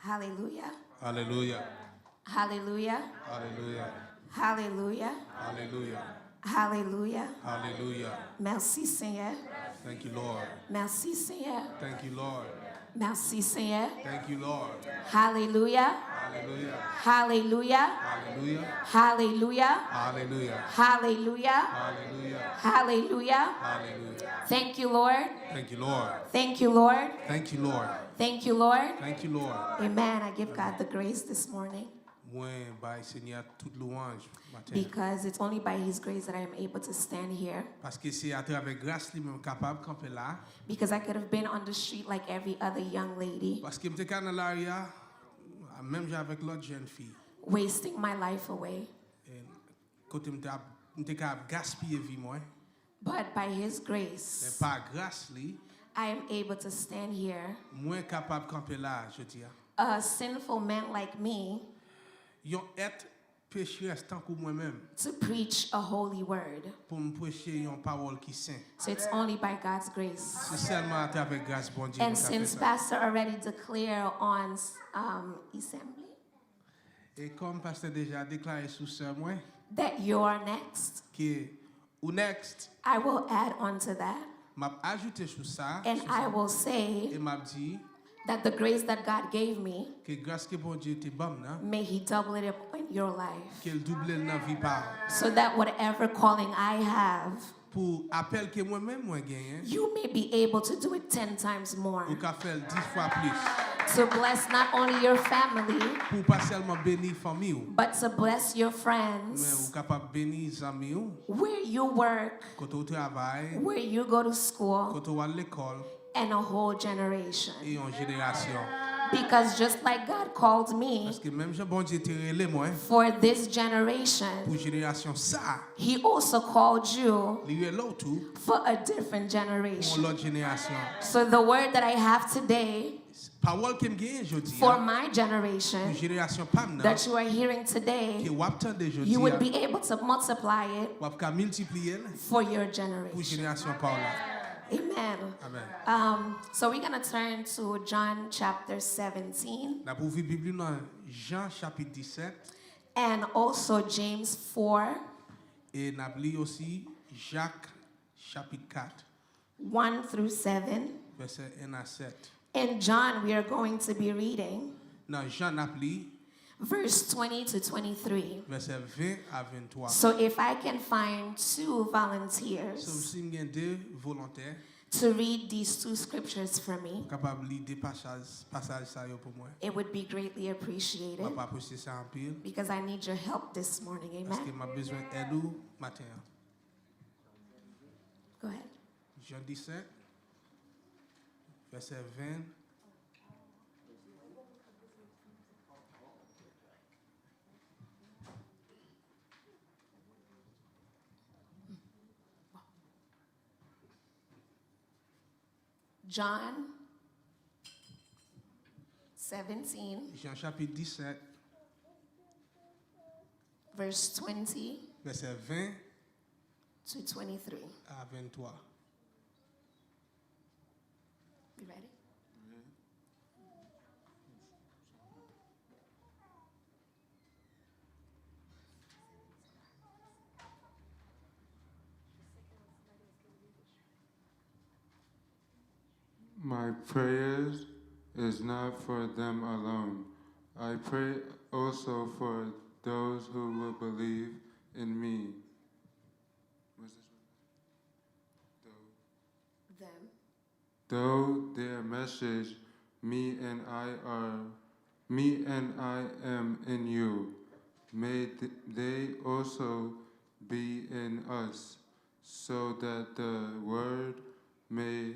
Hallelujah. Hallelujah. Hallelujah. Hallelujah. Hallelujah. Hallelujah. Hallelujah. Hallelujah. Merci Seigneur. Thank you, Lord. Merci Seigneur. Thank you, Lord. Merci Seigneur. Thank you, Lord. Hallelujah. Hallelujah. Hallelujah. Hallelujah. Hallelujah. Hallelujah. Hallelujah. Hallelujah. Hallelujah. Hallelujah. Thank you, Lord. Thank you, Lord. Thank you, Lord. Thank you, Lord. Thank you, Lord. Thank you, Lord. Amen. I give God the grace this morning Moi, by Seigneur, toute louange matin. because it's only by His grace that I am able to stand here. Parce que c'est à travers grâce lui-même capable de camper là. Because I could have been on the street like every other young lady, Parce que j'étais dans l'arrière, même avec l'autre jeune fille. wasting my life away. Et côté m'étais capable gaspiller vie moi. But by His Mais grace, par grâce lui, I am able to stand here. moi capable de camper là, je dis. A sinful man like me Yon être pécheresse tant que moi-même to preach a holy word. pour me prêcher une parole qui saint. So it's only by God's grace. C'est seulement à travers grâce Bondye. And since Pastor already declared on assembly Et comme pasteur déjà déclaré sous ce moi that you're next, que ou next I will add on to that. m'a ajouté sur ça And I will say et m'a dit that the grace that God gave me, que grâce que Bondye te bam nan may He double it up in your life. qu'elle double dans vie par So that whatever calling I have, pour appel que moi-même moi gagné you may be able to do it 10 times more. ou qu'a faire 10 fois plus To bless not only your family, pour pas seulement bénir famille ou but to bless your mais friends, ou capable bénir zanmiw where you work, quand au travail where you go to school, quand au à l'école and a whole generation. et en génération. Because just like God called me Parce que même Jean Bondye te relé moi for this generation, pour génération ça, He also called you lui relé tout for a different pour generation. l'autre génération. So the word that I have today Parole que me gagne aujourd'hui for pour my generation génération pam nan that you are hearing que today, wap tande aujourd'hui you would be able to multiply it wap ka multiplier for your pour generation. génération par là. Amen. Amen. So we're going to turn to John chapter 17 N'a pour ouvrir Bible dans Jean chapitre 17 and also James 4, et n'a li aussi Jacques chapitre 4 1 through 7. verset 1 à 7. In John, we are going to be reading Dans Jean n'a li verse 20 to 23. verset 20 à 23. So if I can find two So volunteers si m'gen deux volontaires to read these two scriptures for me, capable lire des passages ça yo pour moi. it would be greatly appreciated M'a pas apprécier ça en pile because I need your help this morning. parce que Amen. m'a besoin d'aide ou matin. Go ahead. Jean 17 verset 20 John 17, Jean chapitre 17 verse 20 verset 20 to 23. à 23. You ready? My prayers is not for them alone. I pray also for those who will believe in me. What's this one? Them. Though their message, me and I am in you, may they also be in us, so that the word may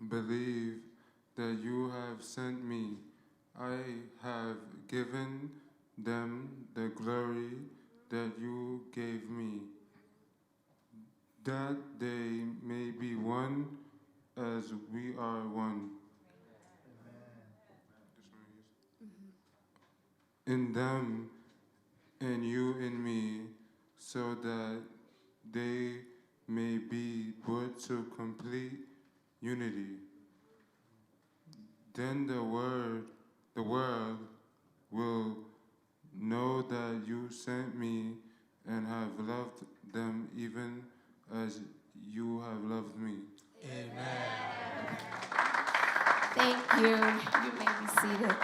believe that you have sent me. I have given them the glory that you gave me, that they may be one as we are one. In them and you in me, so that they may be brought to complete unity. Then the world will know that you sent me and have loved them even as you have loved me. Thank you. You may be seated.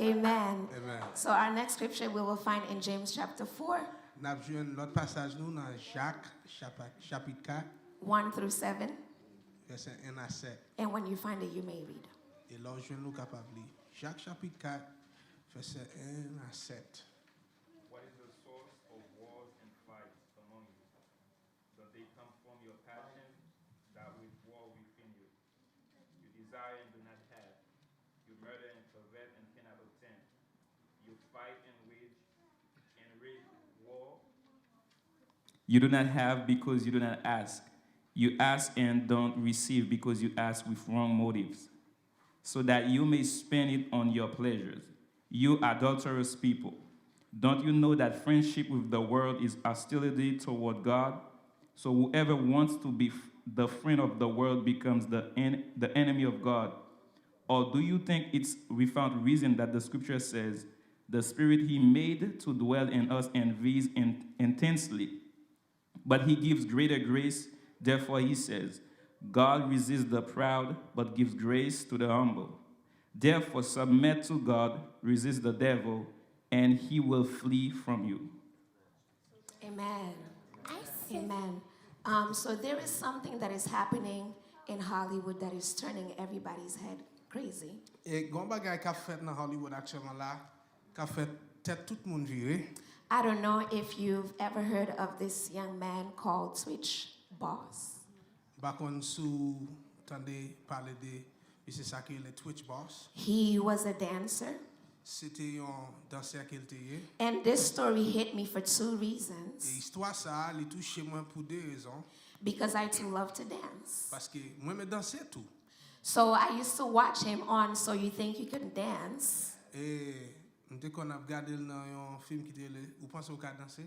Amen. Amen. So our next scripture we will find in James chapter 4, N'a joué l'autre passage nous dans Jacques chapitre 4 1 through 7. verset 1 à 7. And when you find it, you may read. Et là je nous capable lire. Jacques chapitre 4 verset 1 à 7. What is the source of wars and fights among you? Do they come from your passions that wage war within you? You desire and do not have. You murder and covet and cannot obtain. You fight and wage war. You do not have because you do not ask. You ask and don't receive because you ask with wrong motives, so that you may spend it on your pleasures. You adulterous people, don't you know that friendship with the world is hostility toward God? So whoever wants to be the friend of the world becomes the enemy of God. Or do you think it's without reason that the scripture says, the spirit he made to dwell in us envies intensely, but he gives greater grace? Therefore he says, God resists the proud, but gives grace to the humble. Therefore submit to God, resist the devil, and he will flee from you. Amen. Amen. So there is something that is happening in Hollywood that is turning everybody's head crazy. Et gon bagay qu'a fait dans Hollywood actuellement là, qu'a fait tête tout le monde virer. I don't know if you've ever heard of this young man called Switch Boss. Par contre sous tendez parler de c'est ça qui est le Twitch boss. He was a dancer. C'était un danseur qui était. And this story hit me for two Et reasons. histoire ça, elle touché moi pour deux raisons. Because I too love to dance. Parce que moi me danser tout. So I used to watch him on So You Think You Can Dance. Et dès qu'on a regardé dans un film qui était vous pensez au cas danser?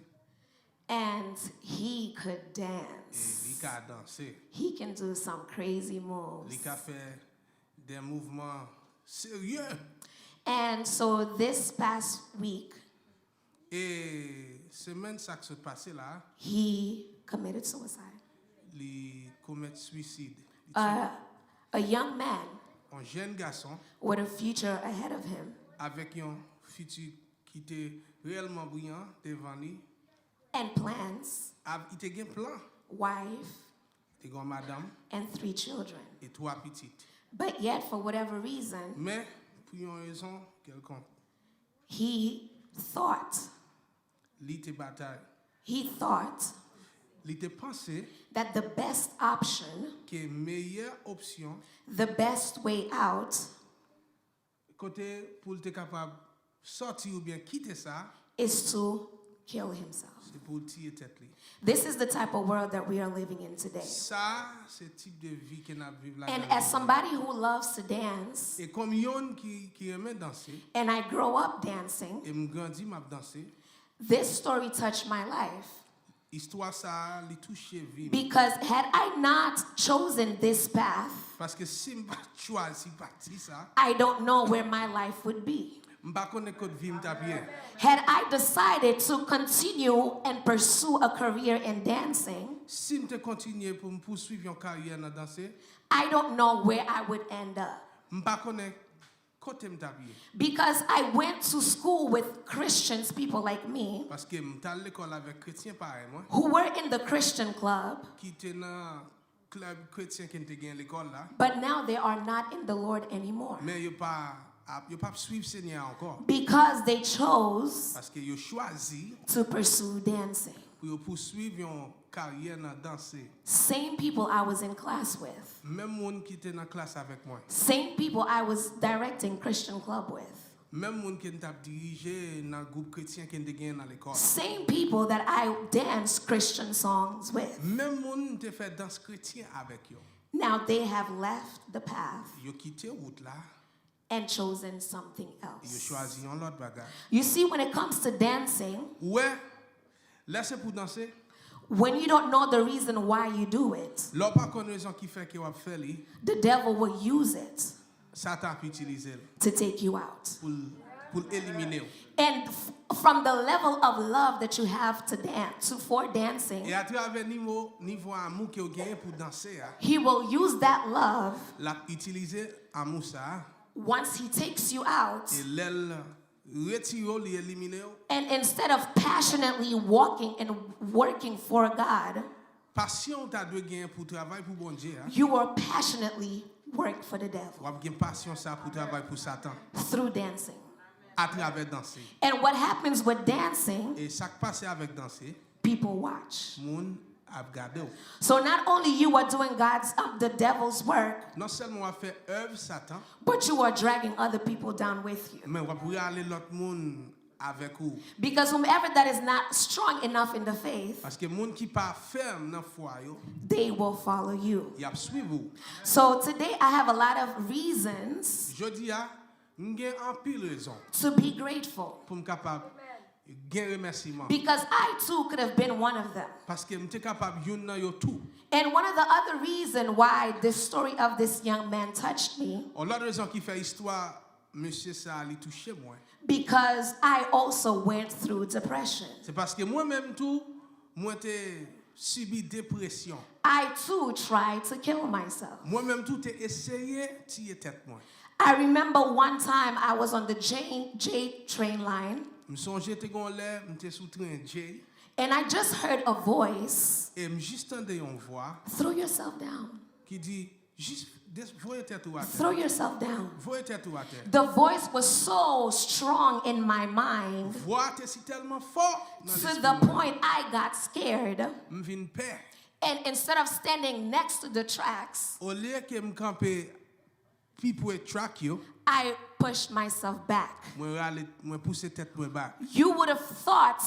And he could Et dance. il a dansé. He can do some crazy moves. Il a fait des mouvements sérieux. And so this past week, Et semaine ça qui s'est passé là, he committed suicide. il commet suicide. A young man Un jeune garçon with a future ahead of him avec un futur qui était réellement brillant devant lui. and plans, Il était un plan. wife, Il était une madame and 3 children. et 3 petites. But yet, for whatever reason, Mais pour une raison quelconque, he thought, il était bataille. he thought Il était pensé that the best option, que meilleure option the best way out, côté pour être capable sortir ou bien quitter ça, is to kill himself. c'est pour tirer tête li. This is the type of world that we are living in today. Ça, c'est le type de vie qu'on a vécu là. And as somebody who loves to dance, Et comme yon qui aime danser, and I grow up dancing, et me grandi m'a danser, this story touched my life. histoire ça li touché vie. Because had I not chosen this path, Parce que si m'pas choisi parti ça, I don't know where my life would be. m'pas connait côté vie m'ta bien. Had I decided to continue and pursue a career in dancing, Si m'te continuer pour me poursuivre une carrière dans danser, I don't know where I would end up. m'pas connait côté m'ta bien. Because I went to school with Christians, people like me, Parce que m'ta à l'école avec chrétien pareil moi, who were in the Christian club, qui était dans club chrétien qui était gagne l'école là, but now they are not in the Lord anymore. mais yo pas suivre Seigneur encore Because they chose parce que yo choisi to pursue dancing. pour yo poursuivre une carrière dans danser. Same people I was in class with. Même monde qui était dans classe avec moi, Same people I was directing Christian club with. même monde qui t'a dirigé dans groupe chrétien qui était gagne dans l'école. Same people that I danced Christian songs with. Même monde te fait danse chrétien avec yo. Now they have left the path Yo quitté route là, and chosen something yo else. choisi un autre bagage. You see, when it comes to dancing, Ouais, laissez pour danser. when you don't know the reason why you do it, L'on pas connaît raison qui fait que vous fait li, the devil will use it Satan peut utiliser to take you out. pour éliminer. And from the level of love that you have to dance, for dancing, Et à travers niveau amour que vous gagnez pour danser, he will use that love l'a utiliser amour ça once he takes you out. et l'aile retire l'éliminer. And instead of passionately walking and working for God, Passion t'as dû gagner pour travailler pour Bondye. you will passionately work for the devil Ou gagner passion ça pour travailler pour Satan through dancing. à travers danser. And what happens with dancing, Et ça qui passe avec danser, people watch. moun a regardé. So not only you are doing the devil's work, Non seulement on fait œuvre Satan, but you are dragging other people down with you. mais on va pouvoir aller l'autre monde avec vous. Because whomever that is not strong enough in the faith, Parce que moun qui pas ferme dans foi yo, they will follow you. y a suivre vous. So today I have a lot of reasons Jodi a, m'gen en pile raison to be grateful. pour me capable gen remerciement. Because I too could have been one of them. Parce que m'te capable yon nan yo tout. And one of the other reasons why this story of this young man touched me, On l'autre raison qui fait histoire, monsieur ça li touché moi. because I also went through depression. C'est parce que moi-même tout, moi t'ai subi dépression. I too tried to kill myself. Moi-même tout t'ai essayé tirer tête moi. I remember one time I was on the J train line, M'songe te gon lè, m'te sous train J and I just heard a voice, et m'just tande yon voix throw yourself down, qui dit juste voyez tête ou à throw terre. yourself down. Voyez tête ou à terre. The voice was so strong in my mind Voix te si tellement fort dans to l'esprit. the point I got scared. M'vin peur. And instead of standing next to the tracks, Au lieu que m'camper pi pour track yo, I pushed myself back. moi pousser tête moi back. You would have thought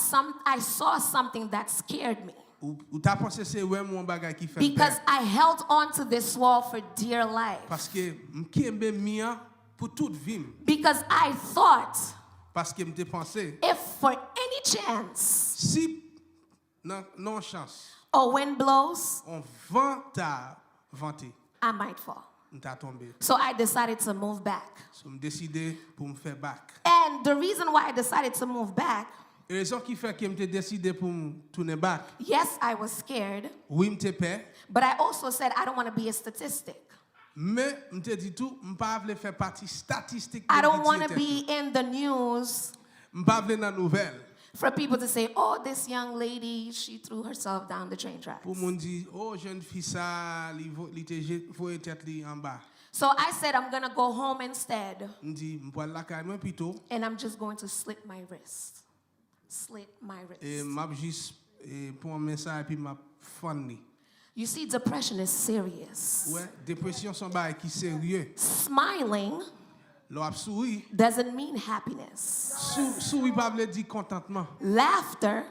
I saw something that scared me, Ou t'as pensé c'est ouais mon bagay qui fait because peur. I held on to this wall for dear life. Parce que m'kembe mien pour toute vie. Because I thought Parce que m'te pensé if for any chance si non chance a wind blows, on vent ta vanté, I might fall. m'ta tombé. So I decided to move back. So m'décidé pour me faire back. And the reason why I decided to move back, Et raison qui fait que m'te décidé pour me tourner back. yes, I was scared, Oui, m'te peur, but I also said I don't want to be a statistic. mais m'te dit tout, m'pa vle faire partie statistique. I don't want to be in the news M'pa vle nan nouvelle. for people to say, oh, this young lady, she threw herself down the train tracks. Pour moun di, oh, jeune fille ça, li te voye tête li en bas. So I said, I'm going to go home instead, M'di, m'poil la kay mwen pito, and I'm just going to slit my wrist. Slit my wrist. et m'ap jis pour un message puis m'a fanmi. You see, depression is serious. Ouais, dépression son bail qui sérieux. Smiling Lo ap souri, doesn't mean happiness. souri pa vle di contentement. Laughter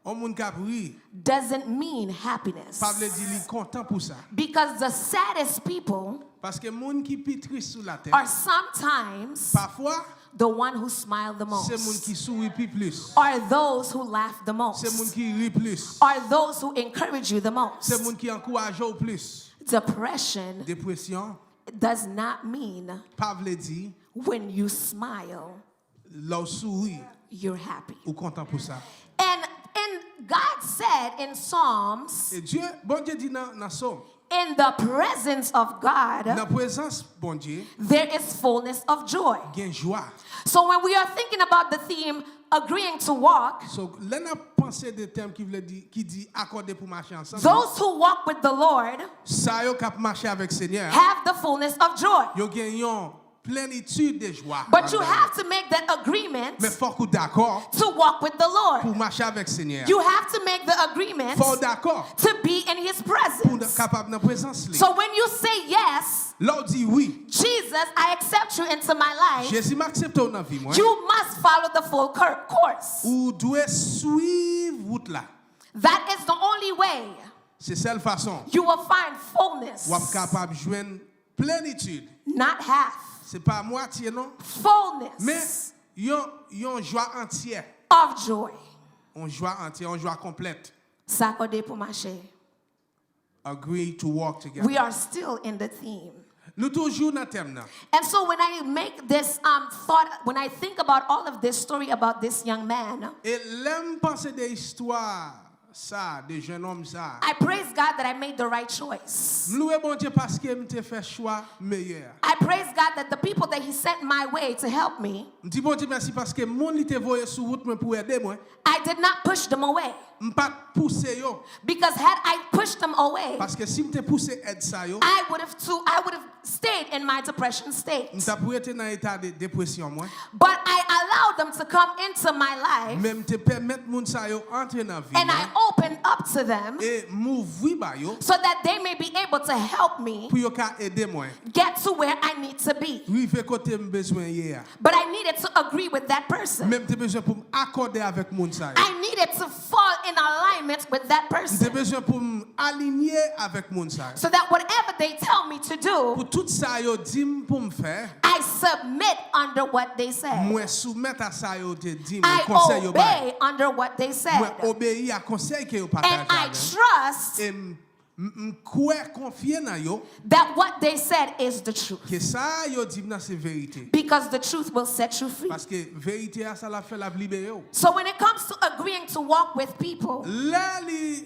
On moun kap ri, doesn't mean happiness. pa vle di li content pour ça. Because the saddest people Parce que moun qui pi triste sous la terre, are sometimes parfois, the one who smile the c'est moun most, qui souri pi plus. are those who laugh the C'est moun most, qui ri plus. are those who encourage you the C'est most. moun qui encourage ou plus. Depression Dépression, does not mean pa vle di, when you smile, lo souri you're happy. ou content pour ça. And God said in Psalms, Et Dieu, bon Dieu dit dans Somme, in the presence of God, dans présence bon Dieu, there is fullness of joy. gen joie. So when we are thinking about the theme, agreeing to walk, So, là n'a pensé des termes qui dit accorder pour marcher ensemble. those who walk with the Lord Ça yo k'ap marcher avec Seigneur. have the fullness of joy. Yo gen yon plénitude de joie. But you have to make that agreement Mais faut qu'on d'accord to walk with the pour Lord. marcher avec Seigneur. You have to make the agreement Faut d'accord to be in His pour presence. capable dans présence li. So when you say yes, L'on dit oui. Jesus, I accept you into my life, Jésus m'accepte dans vie moi. you must follow the full course. Ou doit suivre route là. That is the only way C'est seule façon you will find fullness, ou ap capable joindre plénitude. not half. C'est pas moitié non, Fullness mais yon joie entière. of joy. On joie entière, on joie complète. Sakode Pumashe. Agree to walk together. We are still in the theme. Nous toujours dans thème là. And so when I make this thought, when I think about all of this story about this young man, Et l'aime penser des histoires ça, des jeunes hommes ça. I praise God that I made the right choice. Loué bon Dieu parce que m'te fait choix meilleur. I praise God that the people that he sent my way to help me, M'di bon Dieu merci parce que mon li te voye sur route moi pour aider moi. I did not push them away. M'pas pousser yo Because had I pushed them away, parce que si m'te poussé aide ça yo, I would have stayed in my depression state. m'ta pour être dans état de dépression moi. But I allowed them to come into my life, Même te permettre moun ça yo entrer dans vie. and I opened up to them Et m'ouvrir ba yo so that they may be able to help me pour yo ka aider moi. get to where I need to be. Rive côté besoin hier. But I needed to agree with that person. Même te besoin pour m'accorder avec moun ça yo. I needed to fall in alignment with that Te person besoin pour m'aligner avec moun ça yo. so that whatever they tell me to do, Pour tout ça yo dit pour me faire, I submit under what they say. moi soumettre à ça yo te dit I mon conseil yo ba. obey under what they Moi said. obéir à conseil que yo And partage I avec. trust Et m'koué confier dans yo that what they said is the truth. que ça yo dit nan c'est vérité. Because the truth will set you free. Parce que vérité a ça la fait la libérer yo. So when it comes to agreeing to walk with people, Là li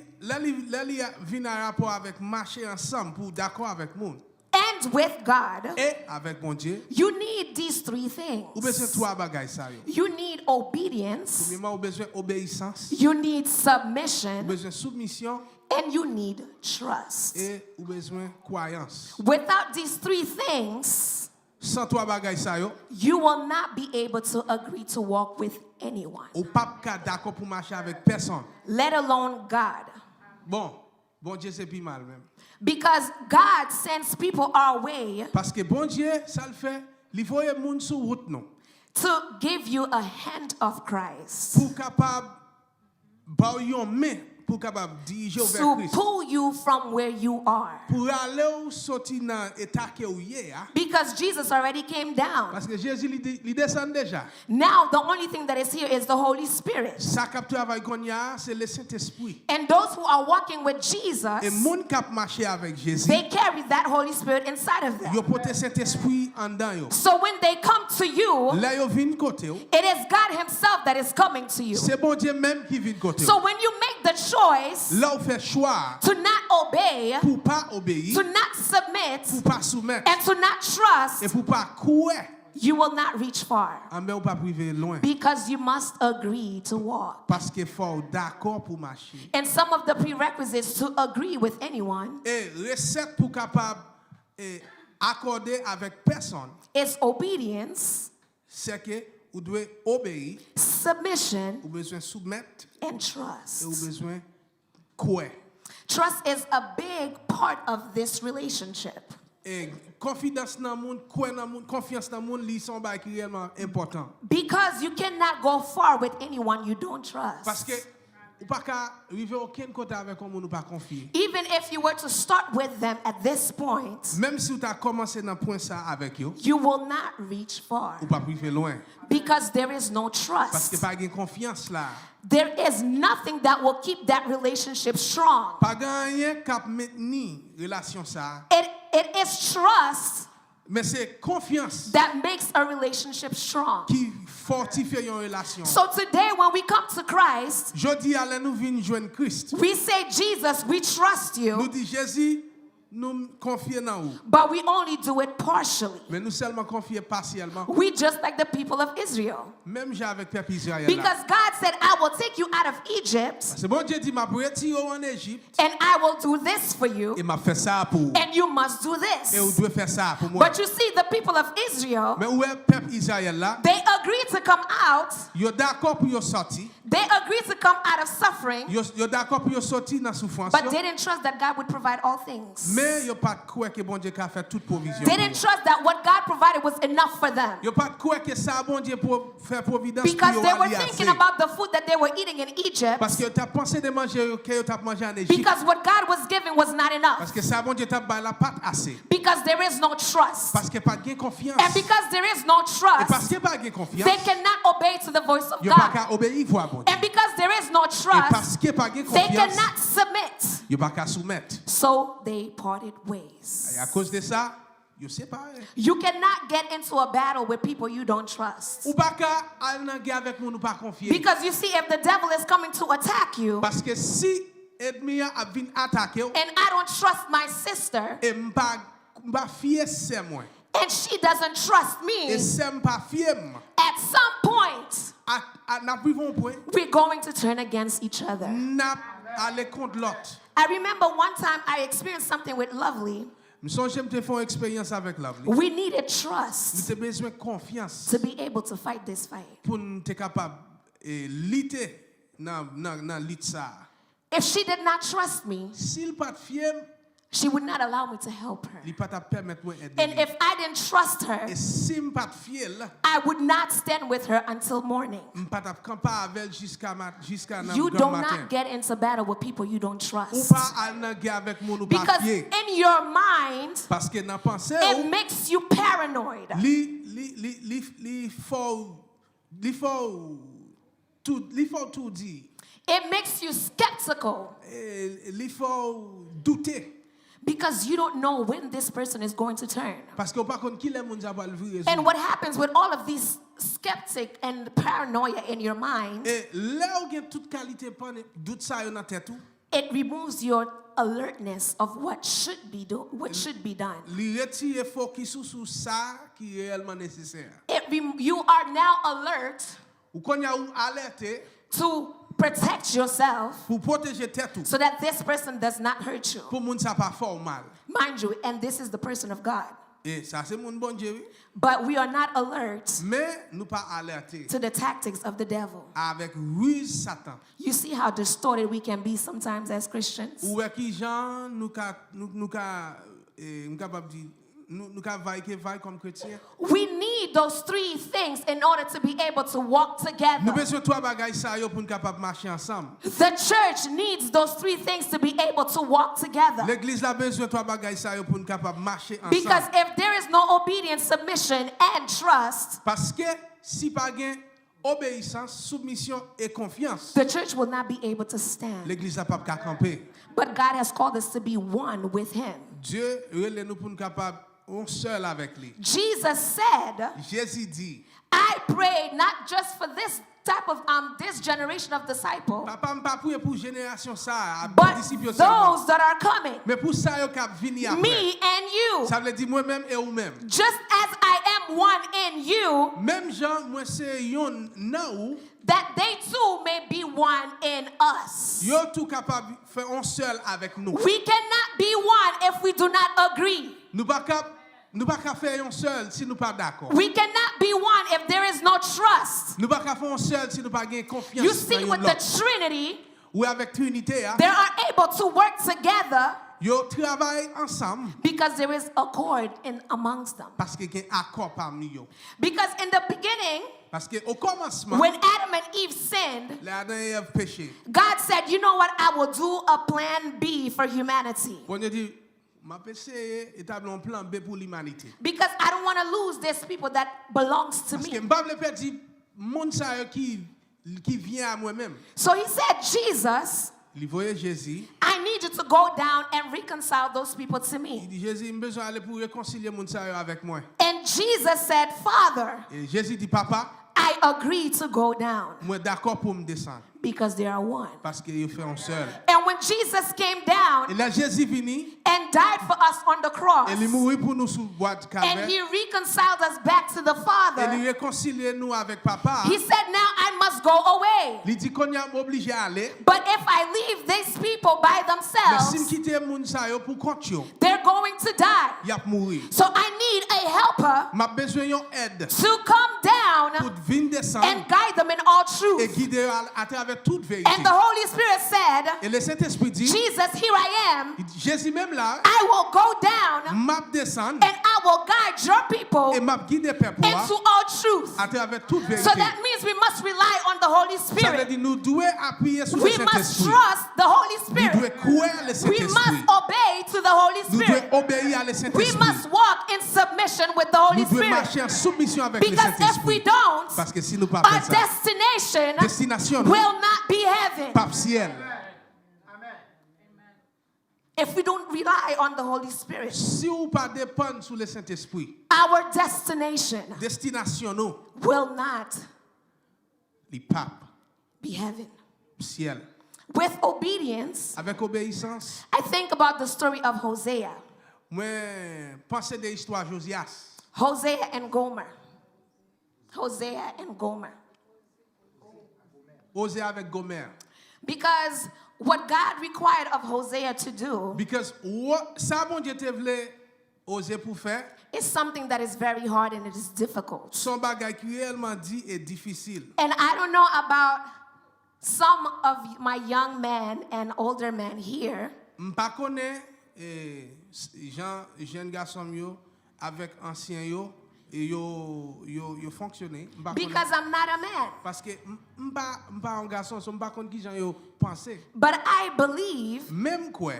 vient en rapport avec marcher ensemble pour d'accord avec moun and with God, et avec mon Dieu. you need these three things. Ou besoin trois bagages ça yo. You need obedience, Premièrement, ou besoin obéissance, you need ou submission, besoin soumission and you need trust. et ou besoin croyance. Without these three things, Sans trois bagages ça yo, you will not be able to agree to walk with anyone, ou pas ka d'accord pour marcher avec personne. let alone God. Bon Dieu c'est plus mal même. Because God sends people our way Parce que bon Dieu, ça le fait, il faut y moun sur route non. to give you a hand of Christ, Pour capable ba yon main pour capable diriger vers to Christ. pull you from where you are. Pour aller ou sortir dans état que ou yé a. Because Jesus already came down. Parce que Jésus il descend déjà. Now the only thing that is here is the Holy Spirit. Ça cap travail qu'on y a, c'est le Saint-Esprit. And those who are walking with Et Jesus, moun cap marcher avec Jésus, they carry that Holy Spirit inside of yo them. porte Saint-Esprit en dedans yo. So when they come to you, Là yo vinn côté yo. it is God Himself that is coming to you. C'est bon Dieu même qui vinn côté yo. So when you make the choice Là on fait choix to not obey, pour pas obéir, to not submit, pour pas soumettre and to not et trust, pour pas courir. you will not reach far. Mais ou pas priver loin. Because you must agree to walk. Parce que faut d'accord pour marcher. And some of the prerequisites to agree with anyone Et recette pour capable accorder avec personne, is obedience, c'est que vous devez obéir, submission, vous besoin soumettre and et vous trust. besoin croire. Trust is a big part of this relationship. Et confiance dans monde, croire dans monde, confiance dans monde, li son bail qui réellement important. Because you cannot go far with anyone you don't Parce trust. que ou pas qu'à arriver aucun côté avec un monde ou pas confier. Even if you were to start with them at this point, Même si vous avez commencé dans point ça avec eux, you will not reach far. ou pas priver loin. Because there is no Parce que trust. pas gain confiance là. There is nothing that will keep that relationship strong. Pas gagner cap maintenir relation ça. It is trust Mais c'est confiance that makes a relationship strong. qui fortifie une relation. So today, when we come to Christ, Jodi à nous vinn joindre Christ. we say, Jesus, we trust Nous you, dit Jésus, nous confions dans vous. but we only do it partially. Mais nous seulement confions partiellement. We just like the people of Israel. Même j'ai avec peuple Israël là. Because God said, I will take you out of Egypt, C'est bon Dieu dit m'a retirer en Égypte and I will do this for you, et m'a fait ça pour vous. and you must do Et vous this. devez faire ça pour moi. But you see, the people of Israel, Mais où est peuple Israël là? they agreed to come out, Yo d'accord pour yo sortir. they agreed to come out of suffering, Yo d'accord pour yo sortir dans souffrance. but they didn't trust that God would provide all things. Mais yo pas croire que bon Dieu a fait toute provision. They didn't trust that what God provided was enough for them. Yo pas croire que ça bon Dieu pour faire providence Because pour they yo were aller thinking assez. about the food that they were eating in Egypt. Parce que tu as pensé de manger que tu as mangé en Égypte. Because what God was giving was not Parce enough. que ça bon Dieu t'a ba la pâte assez. Because there is no trust. Parce que pas de confiance. And because there is no Et parce trust, que pas de confiance. they cannot obey to the voice of Yo pas God. qu'à obéir voix bon Dieu. And because there is no Et parce trust, que pas de they confiance. cannot submit. Yo pas qu'à soumettre. So they parted Et à ways. cause de ça, yo séparé. You cannot get into a battle with people you don't trust. Ou pas ka al nan guerre avec moun ou pas confier. Because you see, if the devil is coming to attack you, Parce que si ennemi a vinn attaquer ou, and I don't trust my sister, et m'pa fier c'est moi. and she doesn't trust Et me, c'est m'pa fier at some point, n'a privon point. we're going to turn against each other. N'a aller contre l'autre. I remember one time I experienced something with Lovely. M'songe m'te font expérience avec Lovely. We needed trust M'te besoin confiance to be able to fight this fight. pour n'être capable lutter dans lutte ça. If she did not trust me, S'il pas fier, she would not allow me to help her. il pas t'a permettre moi aider. And if I didn't trust her, Et si m'pas fier, I would not stand with her until morning. m'pas t'a camper avec jusqu'à You do grand matin. not get into battle with people you don't Ou trust. pas al nan guerre avec moun ou pas Because fier. in your mind, Parce que dans pensée it makes you paranoid. li faut tout dire. It makes you skeptical Li faut douter. because you don't know when this person is going to turn. Parce que ou pas kon ki le moun ja va vivre. And what happens with all of these skeptic and paranoia in your mind, Et là ou gen toute qualité pan doute ça yo nan tête ou. it removes your alertness of what should be done. Li retire focus sur ça qui est réellement nécessaire. You are now alert Ou kon ya ou alerté to protect yourself pour protéger tête ou. so that this person does not hurt you. Pour moun sa pas fort mal. Mind you, and this is the person of God. Et ça c'est moun Bondye oui. But we are not alert Mais nous pas alerté to the tactics of the devil. avec ruse Satan. You see how distorted we can be sometimes as Christians? Ou qui Jean nous capable dire nous vailler comme chrétien. We need those three things in order to be able to walk Nous together. besoin trois bagages ça yo pour nous capable marcher ensemble. The church needs those three things to be able to walk together. L'église a besoin trois bagages ça yo pour nous capable marcher Because ensemble. if there is no obedience, submission, and trust, Parce que si pas gain obéissance, soumission et confiance, the church will not be able to stand. l'église a pas qu'à camper. But God has called us to be one with Him. Dieu relève nous pour nous capable on seul avec lui. Jesus said, Jésus dit, I pray not just for this type of this generation of disciple, papa m'a pas prié pour génération ça, but disciples seulement. those that are coming, Mais pour ça yo cap venir après. me and you. Ça veut dire moi-même et vous-même. Just as I am one in you, Même Jean, moi c'est yon nan ou, that they too may be one in us. yo tout capable faire un seul avec nous. We cannot be one if we do not agree. Nous pas qu'à faire un seul si nous pas d'accord. We cannot be one if there is no trust. Nous pas qu'à faire un seul si nous pas gain confiance You dans see, yon with the l'autre. Trinity, Ou avec Trinité, they are able to work together yo travaille ensemble because there is accord in amongst them. parce que gen accord parmi yo. Because in the beginning, Parce que au commencement, when Adam and Eve sinned, les Adam et Ève péché. God said, you know what, I will do a plan B for humanity. Bon Dieu dit, m'a essayé établir un plan B pour l'humanité. Because I don't want to lose these people that belongs to Parce que me. m'pa vle perdre monde ça yo qui vient à moi-même. So he said, Jesus, Il voyait Jésus. I need you to go down and reconcile those people to Il me. dit Jésus, j'ai besoin d'aller pour réconcilier monde ça yo avec moi. And Jesus said, Father, Et Jésus dit papa, I agree to go down moi d'accord pour me descendre because they are one. parce que il fait un seul. And when Jesus came down Et là Jésus vini and died for us on the cross, et il mourit pour nous sous bois de and calvaire. he reconciled us back to the Et il Father, réconcilie nous avec papa. he said, now I must go away. Il dit qu'on y a obligé à aller. But if I leave these people by Mais si me themselves, quitte monde ça yo pour compte yo, they're going to die. y a mourir. So I need a helper M'a besoin yon aide to come pour down venir descendre and guide them in all et truth. guider à travers toute vérité. And the Holy Spirit said, Et le Saint-Esprit dit, Jesus, here I am. il dit, Jésus même là, I will go down m'a descendre and I will guide your people et m'a guider peuple into all truth. à travers toute vérité. So that means we must rely on the Holy Ça veut Spirit. dire nous devons appuyer sur le We must Saint-Esprit. trust the Holy Nous devons Spirit. croire le We Saint-Esprit. must obey to the Holy Nous Spirit. devons obéir à le We Saint-Esprit. must walk in submission with the Holy Nous devons Spirit. marcher en soumission avec le Because if we Saint-Esprit. don't, Parce que si nous pas our faire ça, destination destination will not be heaven. pas ciel. if we don't rely on the Holy Spirit, Si ou pas dépendre sur le Saint-Esprit, our destination destination nous, will not li pape, be heaven. ciel. With obedience, Avec obéissance, I think about the story of Hosea. moi penser des histoires Josias. Hosea and Gomer. Hosea and Gomer. Osé avec Gomer. Because what God required of Hosea to do Because ça bon Dieu te vle osé pour faire, is something that is very hard and it is difficult. son bagay qui réellement dit est difficile. And I don't know about some of my young men and older men here, M'pa connaît jeune garçon yo avec ancien yo et yo fonctionner. M'pa connaît. because I'm not a man. Parce que m'pa un garçon, so m'pa connaît qui jan yo penser. But I believe Même quoi,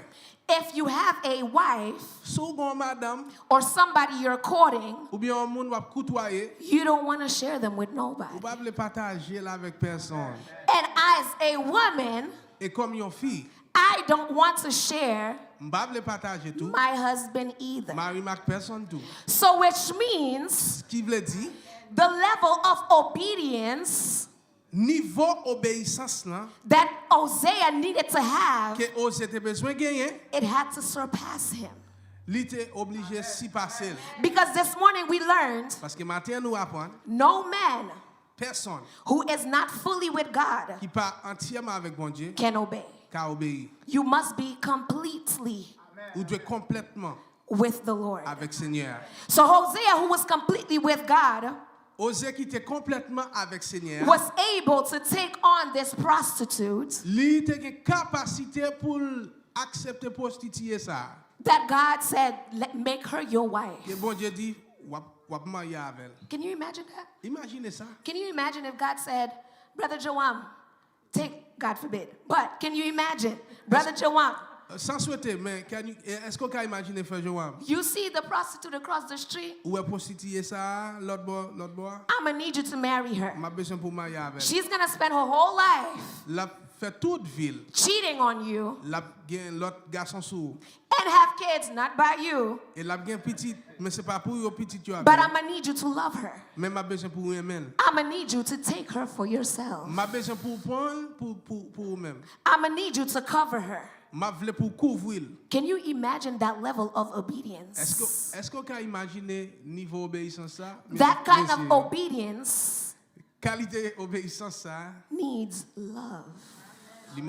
if you have a wife sou gon madame or somebody you're courting, ou bien un monde wap côtoyer, you don't want to share them with ou nobody. pas vle partager là avec personne. And as a woman, Et comme yon fille, I don't want to share m'pa vle partager tout. my husband either. Mari mak personne tout. So which means Qui vle dit the level of obedience niveau obéissance là that Hosea needed to have, que Osé te besoin gagner, it had to surpass him. li te obligé si passer. Because this morning we learned Parce que matin nous apprendre no man personne who is not fully with God qui pas entièrement avec bon Dieu can obey. qu'a obéir. You must be completely Ou doit complètement with the Lord. avec Seigneur. So Hosea, who was completely with God, Osé qui était complètement avec Seigneur. was able to take on this prostitute Li te gen capacité pour accepter prostituée ça. that God said, make her your wife. Que bon Dieu dit wap marier avec elle. Can you imagine that? Imaginez ça. Can you imagine if God said, Brother Joam, take, God forbid, but can you imagine, Brother Joam, Sans souhaiter, mais est-ce qu'on peut imaginer faire Joam? you see the prostitute across the street? Ou est prostituée ça, l'autre bois? I'm going to need you to marry her. M'a besoin pour marier avec elle. She's going to spend her whole life La fait toute ville. cheating on you La gen l'autre garçon sous. and have kids, not by you, Et la gen petit, mais c'est pas pour yo petit tu as. but I'm going to need you to love her. Mais m'a besoin pour aimer. I'm going to need you to take her for yourself. M'a besoin pour prendre pour même. I'm going to need you to cover her. M'a vle pour couvrir. Can you imagine that level of obedience? Est-ce qu'on peut imaginer niveau obéissance ça? That kind of Messieurs, obedience qualité obéissance ça, needs love. li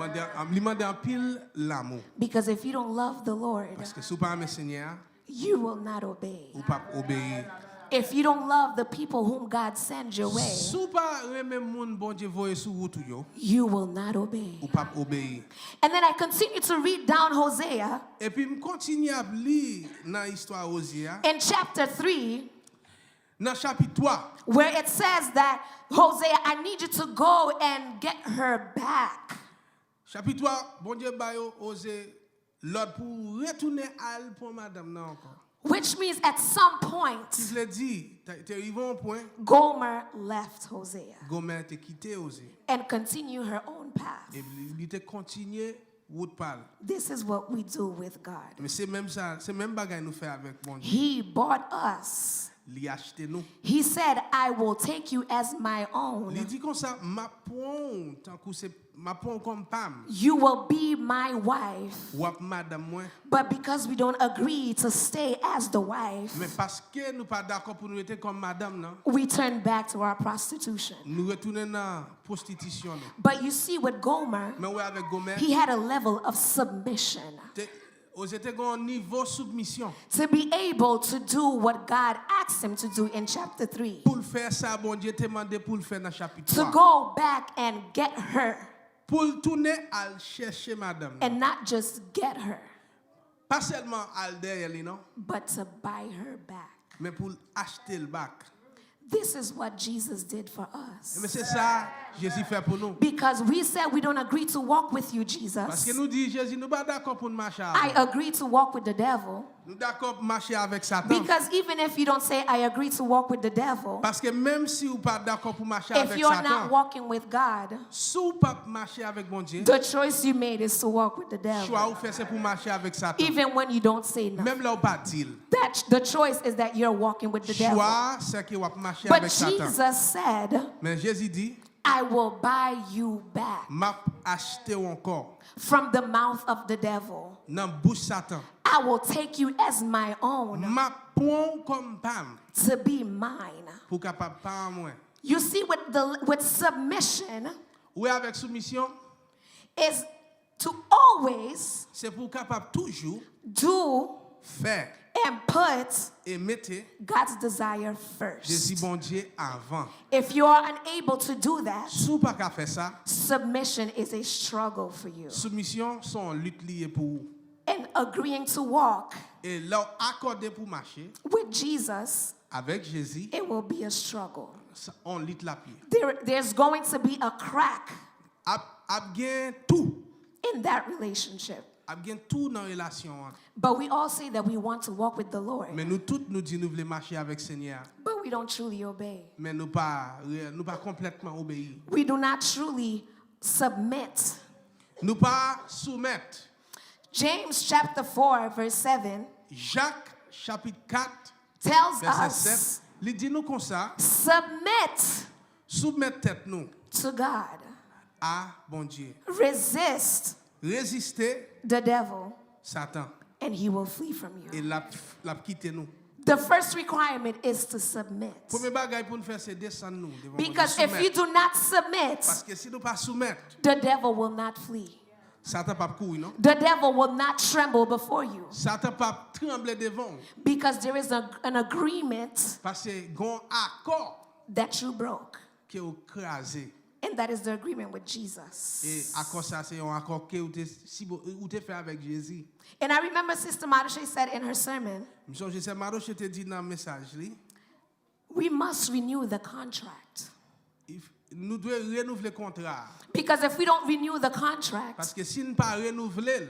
mande en pile l'amour. Because if you don't love the Lord, Parce que si vous pas aimer Seigneur, you will not obey. ou pas obéir. If you don't love the people whom God sends your way, Si vous pas aimer moun bon Dieu voye sur route yo, you will not obey. ou pas obéir. And then I continue to read down Hosea Et puis me continue à lire dans l'histoire Osée, in chapter 3, dans chapitre 3. where it says that, Hosea, I need you to go and get her back. Chapitre 3, bon Dieu ba yo Osée l'ordre pour retourner al pour madame nan encore. Which means at some Qui point, veut dire, t'es arrivé à un point, Gomer left Hosea Gomer te quitté Osée. and continued her own path. Et il te continué route pal. This is what we do with God. Mais c'est même ça, c'est même bagay nous fait avec bon Dieu. He bought us. Li acheté nous. He said, I will take you as my own. Il dit comme ça, ma pon tant que c'est ma pon comme pam. You will be my wife. Ou madame moi. But because we don't agree to stay as the wife, Mais parce que nous pas d'accord pour nous être comme madame non. we turn back to our prostitution. Nous retourner dans prostitution non. But you see, with Gomer, Mais ouais avec Gomer, he had a level of submission aux étés un niveau soumission. to be able to do what God asked him to do in chapter 3. Pour faire ça, bon Dieu te demandé pour le faire dans chapitre To 3. go back and get her, Pour tourner à chercher madame. and not just get her, Pas seulement à derrière lui non, but to buy her back. mais pour acheter le bac. This is what Jesus did for us. Mais c'est ça Jésus fait pour nous. Because we said we don't agree to walk with you, Parce que Jesus. nous dit Jésus nous pas d'accord pour nous marcher. I agree to walk with the devil. Nous d'accord pour marcher avec Satan. Because even if you don't say, I agree to walk with the devil, Parce que même si vous pas d'accord pour marcher if avec you're Satan, not walking with God, si vous pas marcher avec Bondye, the choice you made is to walk with the devil. choix vous fait c'est pour marcher avec Satan. Even when you don't say nothing. Même là vous pas dire. The choice is that you're walking with the devil. Choix c'est que vous marcher But avec Satan. Jesus said, Mais Jésus dit, I will buy you back m'a acheté encore from the mouth of the devil. dans bouche Satan. I will take you as my own M'a prend comme pam to be mine. pour capable pas moi. You see, with submission Ou avec soumission, is to always c'est pour capable toujours do faire and put et mettre God's desire Jésus first. Bondye avant. If you are unable to do that, Si vous pas qu'à faire ça, submission is a struggle for you. soumission sont lutte liée pour vous. And agreeing to walk Et leur accorder pour marcher with Jesus, avec Jésus, it will be a struggle. on lutte la pied. There's going to be a crack Ab gen tout. in that relationship. Ab gen tout dans relation. But we all say that we want to walk with the Lord, Mais nous tous nous disons nous voulons marcher avec Seigneur. but we don't truly obey. Mais nous pas complètement obéir. We do not truly submit. Nous pas soumettre. James chapter 4 verse 7 Jacques chapitre 4 tells verset us, 7. Il dit nous comme ça, submit soumettre tête nous to God. à Bondye. Resist Résister the devil Satan and he will flee from et you. la quitter nous. The first requirement is to submit. Premier bagage pour nous faire c'est descendre nous devant Because Bondye. if you Soumettre. do not submit, Parce que si nous pas soumettre, the devil will not flee. Satan pas courir non? The devil will not tremble before you. Satan pas trembler devant Because there is an agreement parce que gon accord that you broke. que ou crasé. And that is the agreement with Jesus. Et accord ça c'est un accord que ou te fait avec Jésus. And I remember Sister Madishe said in her sermon, M'son je sais Maro je te dit dans message li, we must renew the contract. nous devons renouveler contrat Because if we don't renew the contract, parce que si nous pas renouveler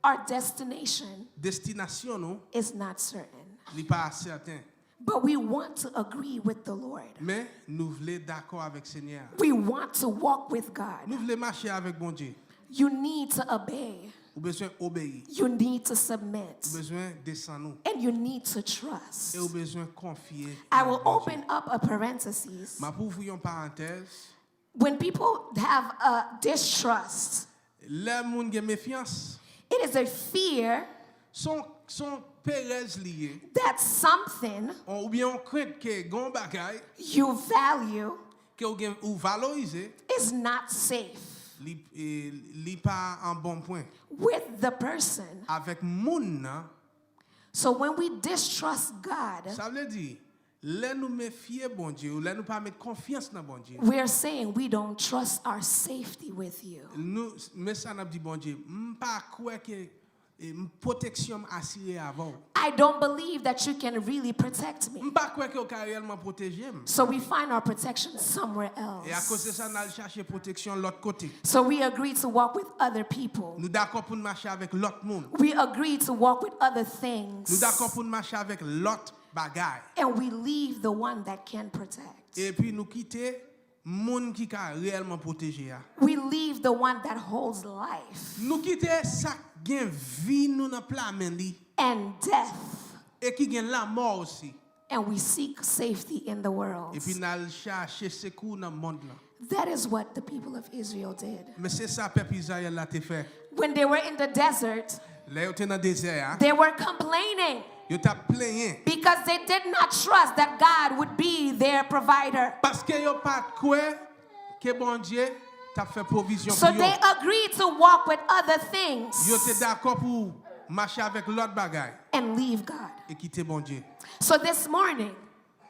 our destination destination nous is not certain. li pas certain. But we want to agree with the Lord. Mais nous voulons d'accord avec Seigneur. We want to walk with God. Nous voulons marcher avec Bondye. You need to obey. Ou besoin obéir. You need to submit. Ou besoin descendre nous. And you need to trust. Et ou besoin confier. I will open up a parenthesis. Ma pour vous une parenthèse. When people have a distrust, Les moun gen méfiance it is a fear sont Pérez lié. that something Ou bien on craint que gon bagay you value que ou valoriser is not safe li pas en bon point with the person. avec moun nan. So when we distrust God, Ça veut dire les nous méfier bon Dieu ou les nous pas mettre confiance dans bon Dieu. we're saying we don't trust our safety with you. Nous mais ça n'a dit bon Dieu pas quoi que protection assurée avant. I don't believe that you can really protect me. Pas quoi que réellement protéger. So we find our protection somewhere Et à cause de else. ça nous chercher protection l'autre côté. So we agree to walk with other people. Nous d'accord pour marcher avec l'autre monde. We agree to walk with other Nous things. d'accord pour marcher avec l'autre bagaille. And we leave the one that can protect. Et puis nous quitter monde qui a réellement protégé. We leave the one that holds life Nous quitter ça gen vie nous dans plan li and death. et qui gen la mort aussi. And we seek safety in the world. Et puis nous chercher secours dans monde là. That is what the people of Israel did. Mais c'est ça peuple Israël l'a te fait. When they were in the desert, Là yo dans désert, they were complaining yo t'a plaigné because they did not trust that God would be their provider. parce que yo pas quoi que bon Dieu t'a fait provision So pour yo. they agreed to walk with other things Yo te d'accord pour marcher avec l'autre bagaille and leave God. et quitter bon Dieu. So this morning,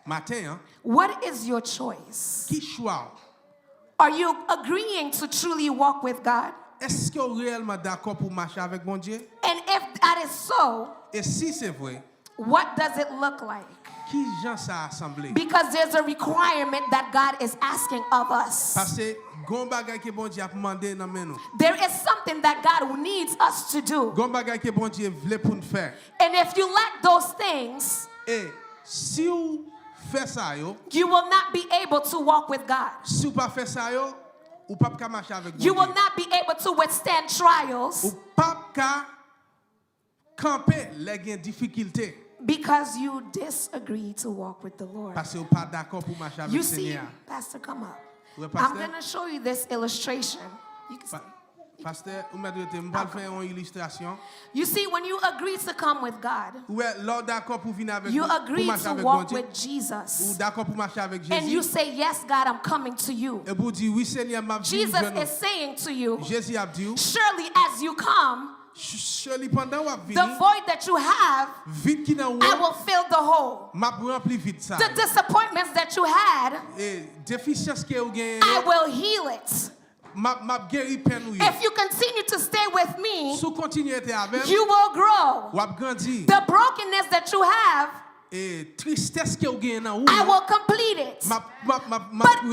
Matin, hein, what is your choice? qui choix? Are you agreeing to truly walk with God? Est-ce que vous réellement d'accord pour marcher avec bon Dieu? And if that is so, Et si c'est vrai, what does it look like? qui gens ça assemblé? Because there's a requirement that God is asking of us. Parce que Gon bagay ke bon Dieu a demandé nan men nou. There is something that God needs us to do. Gon bagay ke bon Dieu vle pou nou faire. And if you lack those things, Et si ou fait ça yo, you will not be able to walk with God. si ou pas fait ça yo, ou pas ka marcher avec You bon will Dieu. not be able to withstand trials Ou pas ka camper les gen difficulté because you disagree to walk with the Lord. parce que ou pas d'accord pour marcher avec You le see, Seigneur. Pastor, come up. Ouais, I'm pasteur. going to show you this illustration. You can see. Pasteur, ou m'a dit m'pa faire une illustration. You see, when you agree to come with God, Ouais, l'or d'accord pour venir avec you pour agree marcher to avec bon walk Dieu. with Ou Jesus. d'accord pour marcher avec And you Jésus. say, yes, God, I'm coming to you. Et pour dire oui Seigneur m'a Jesus venu. is saying to you, Jésus a dit surely as you come, Shirley pendant ou the vini void that you have, vite qui nan I ou will fill the hole. m'a rempli vite ça. The disappointments that you had, Et déficience que ou gen I will heal it. m'a guéri peine ou yo. If you continue to stay with me, Sous continuité avec you will grow. ou ap grandi The brokenness that you have, et tristesse que ou gen nan ou I will complete it. m'a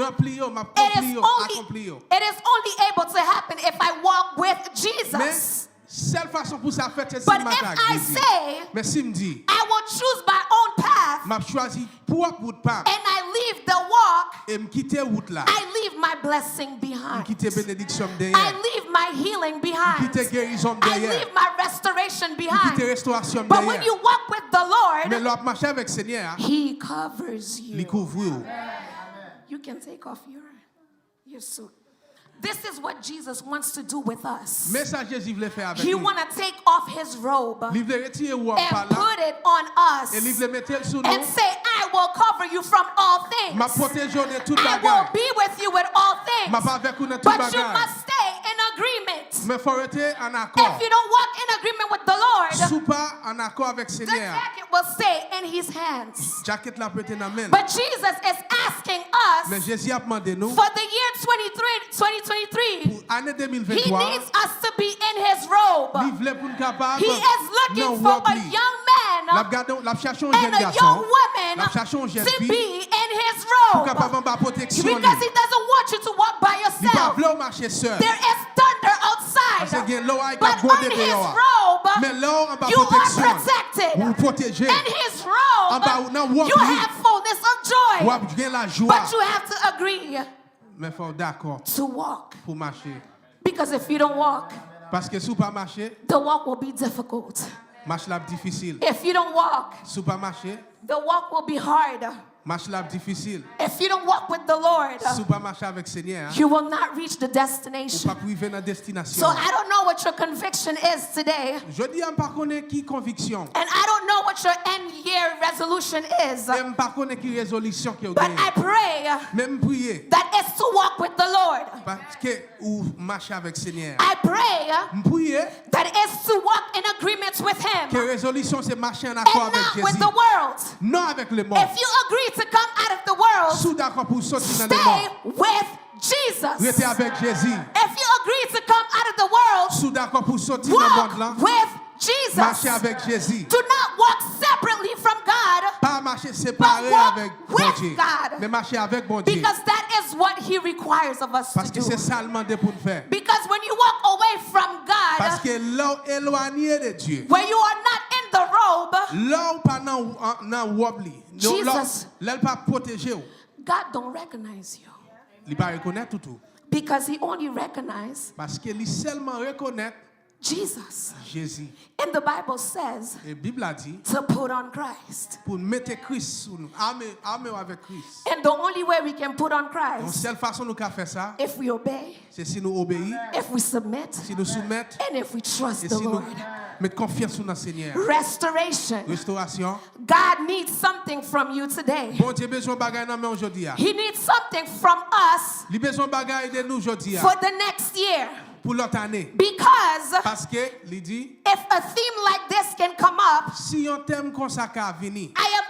rempli yo, m'a It accompli is yo, only, accompli yo. it is only able to happen if I walk with Mais Jesus. seule façon pour ça faire c'est si But m'a if I Jésus. say Mais si me dit I will choose my own path m'a choisi pour route pas and I leave the walk, et me quitter route là. I leave my blessing Me behind. quitter bénédiction I derrière. leave my healing behind. Quitter guérison I derrière. leave my restoration Quitter behind. restauration But when derrière. you walk with the Mais Lord, l'autre marcher avec Seigneur, He covers il you. couvre yo. You can take off your suit. This is what Jesus wants to do with us. Mais ça Jésus voulait faire avec He nous. want to take off His robe Il voulait retirer ou and par là put it on et il us voulait mettre le sous nous. and say, I will cover you from all M'a things. protéger de toute I will bagarre. be with you with all M'a things. pas avec vous dans toute But you bagarre. must stay in agreement. Mais faut rester en accord. If you don't walk in agreement with the Lord, Sous pas en accord avec the Seigneur. jacket will stay in His hands. Jacket la peut être dans main. But Jesus is asking Mais us Jésus a demandé nous for the year 2023, pour année He 2023, needs us to be in His robe. il voulait pour nous capable He is looking for a young La man garde la cherchons un and jeune a garçon. young woman La cherchons un jeune to fille be in His pour robe. capable avoir protection. Because He doesn't want you to walk by Il pas yourself. vouloir marcher seul. There is thunder Parce que outside. gen l'eau a But gardé on His dehors. robe, Mais là en bas you are protection. protected. Vous protégez. In His En bas robe, nan wop you li. have fullness of Ou joy. ap gen la joie. But you have to agree Mais faut d'accord to walk. pour marcher. Because if you don't walk, Parce que si ou pas marcher, the walk will be difficult. marche la difficile. If you don't walk, Si ou pas marcher, the walk will be hard. marche la difficile. If you don't walk with the Lord, Si ou pas marcher avec Seigneur, you will not reach the ou destination. pas priver dans destination. So I don't know what your conviction is today. Je dis on pas connaît qui conviction. And I don't know what your end year resolution is. Et on pas connaît qui résolution qui But gagne. I pray Même prier that it's to walk with the Lord. parce que ou marcher avec Seigneur. I pray Prier that it's to walk in agreement with que Him résolution c'est marcher en accord and avec not with Jésus. the world. Non avec le monde. If you agree to come out of the world, Sous d'accord pour sortir dans le stay monde. with Jesus. Restez avec Jésus. If you agree to come out of the world, Sous d'accord pour sortir dans le monde là. walk with Marcher Jesus. avec Jésus. Do not walk separately from God, Pas marcher séparé But walk avec with bon Dieu. God. Mais marcher avec bon Dieu. because that is what He requires of us Parce to que c'est do. ça le demandé pour nous faire. Because when you walk away from Parce God, que là éloigné de Dieu. where you are not in the robe, Là ou pas dans wobli. Jesus. Là pas protéger ou. God don't recognize you. Il pas reconnaître tout. Because He only recognizes Parce que il seulement reconnaît Jesus. Jésus. And the Bible says Et Bible a dit to put on Christ. pour mettre Christ sur nous. Armer avec Christ. And the only way we can put on Donc Christ, seule façon nous faire ça, if we obey, c'est si nous obéissons, if we submit, si nous soumettons and if we trust et the si nous Lord. mettons confiance sur notre Seigneur. Restoration. Restauration. God needs something from you today. Bon Dieu besoin bagaille dans main aujourd'hui. He needs something from us Il besoin bagaille de nous aujourd'hui for the next year. pour l'autre année. Because Parce que il dit if a theme like this can come up, si un thème comme ça ka venir, I am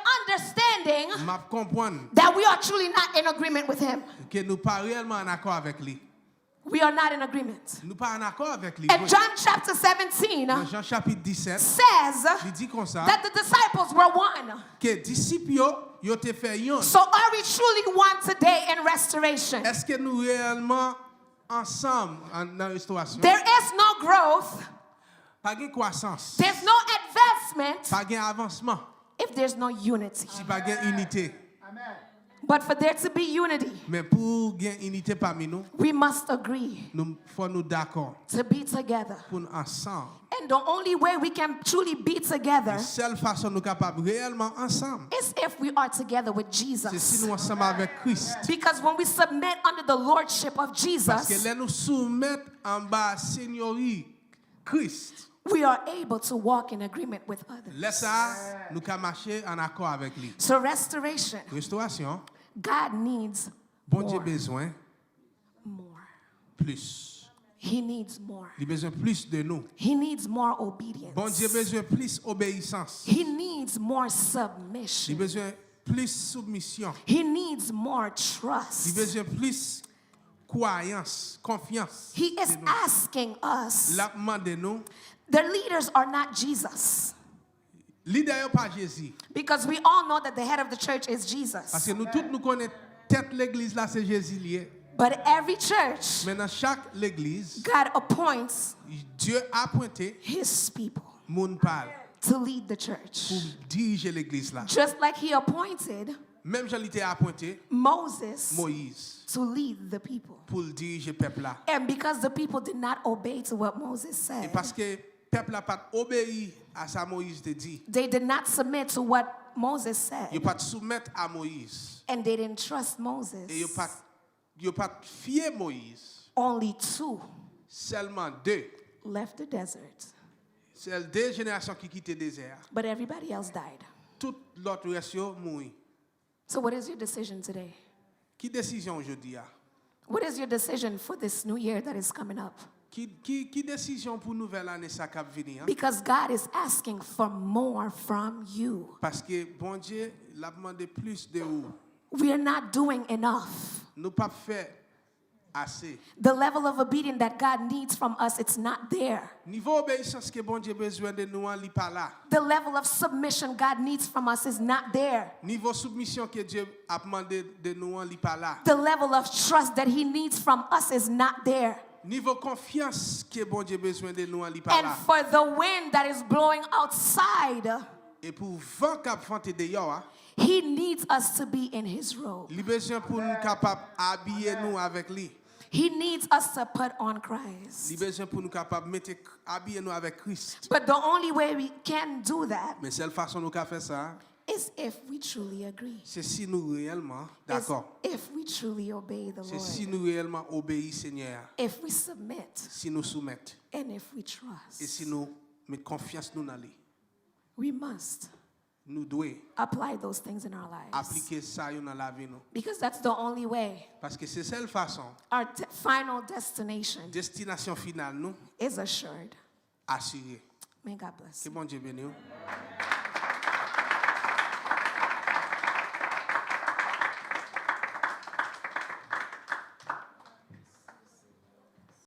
understanding m'a comprendre that we are truly not in agreement with Him. que nous pas réellement en accord avec lui. We are not in agreement. Nous pas en accord avec lui. And John chapter 17 Dans Jean chapitre 17, says il dit comme ça that the disciples were one. que disciples yo te fait yon. So are we truly one today in restoration? Est-ce que nous réellement ensemble dans la restauration, there is no growth, pas de croissance, there's no advancement pas de avancement, if there's no unity. si pas de unité. But for there to be unity, Mais pour gagner unité parmi nous, we must agree nous faut nous d'accord to be together. pour nous ensemble. And the only way we can truly be together La seule façon nous capables réellement ensemble, is if we are together with c'est si Jesus. nous ensemble avec Christ. Because when we submit under the lordship of Parce que Jesus, là nous soumettre en bas seigneurie Christ. we are able to walk in agreement with others. Là ça, nous pouvons marcher en accord avec lui. So restoration, Restauration, God needs bon Dieu more. besoin More. plus. He needs more. Il a besoin plus de nous. He needs more Bon Dieu obedience. besoin plus obéissance. He needs more Il submission. besoin plus soumission. He needs more Il trust. besoin plus croyance, confiance. He is de nous. asking us. La demande nous, The leaders are not Jesus. leader yo pas Jésus. Because we all know that the head of the church is Parce Jesus. que nous tous nous connaissons tête l'église là c'est Jésus lié. But every church, Mais dans chaque l'église, God appoints Dieu a appointé his people moun parle to lead the pour church. diriger l'église là. Just like he appointed Même Jean était appointé Moses Moïse to lead the people. pour diriger le peuple là. And because the people did not obey to what Moses Et said, parce que le peuple n'a pas obéi à ça Moïse te dit. they did not submit to what Moses Il said. pas soumettre à Moïse. And they didn't trust Moses. Et il pas fier Moïse. Only 2 Seulement 2. left the desert, C'est 2 générations qui quittent le désert. but everybody else died. Tout l'autre reste mourir. So what is your decision today? Qui décision aujourd'hui? What is your decision for this new year that is coming up? Qui décision pour nouvelle année ça cap venir? Because God is asking for more from you. Parce que bon Dieu l'a demandé plus de vous. We are not doing enough. Nous pas fait assez. The level of obedience that God needs from us, it's not there. Niveau obéissance que bon Dieu besoin de nous en li pas là. The level of submission God needs from us is not there. Niveau soumission que Dieu a demandé de nous en li pas là. The level of trust that He needs from us is not there. Niveau confiance que bon Dieu besoin de nous en li pas And là. for the wind that is blowing outside, Et pour vent cap vente dehors, He needs us to be in His robe. il besoin pour nous capable habiller nous avec lui. He needs us to put on Il Christ. besoin pour nous capable mettre habiller nous avec Christ. But the only way we can do that Mais seule façon nous faire ça, is if we truly agree. c'est si nous réellement Is d'accord. if we truly obey the C'est si Lord. nous réellement obéissons Seigneur, If we submit si nous soumettons and if we et si trust. nous mettons confiance nous dans lui. We must Nous devons apply those things in our lives. appliquer ça dans la vie nous. Because that's the only way. Parce que c'est seule façon, Our final destination destination finale nous is assured. assurée. May God bless Que you. bon Dieu bénisse.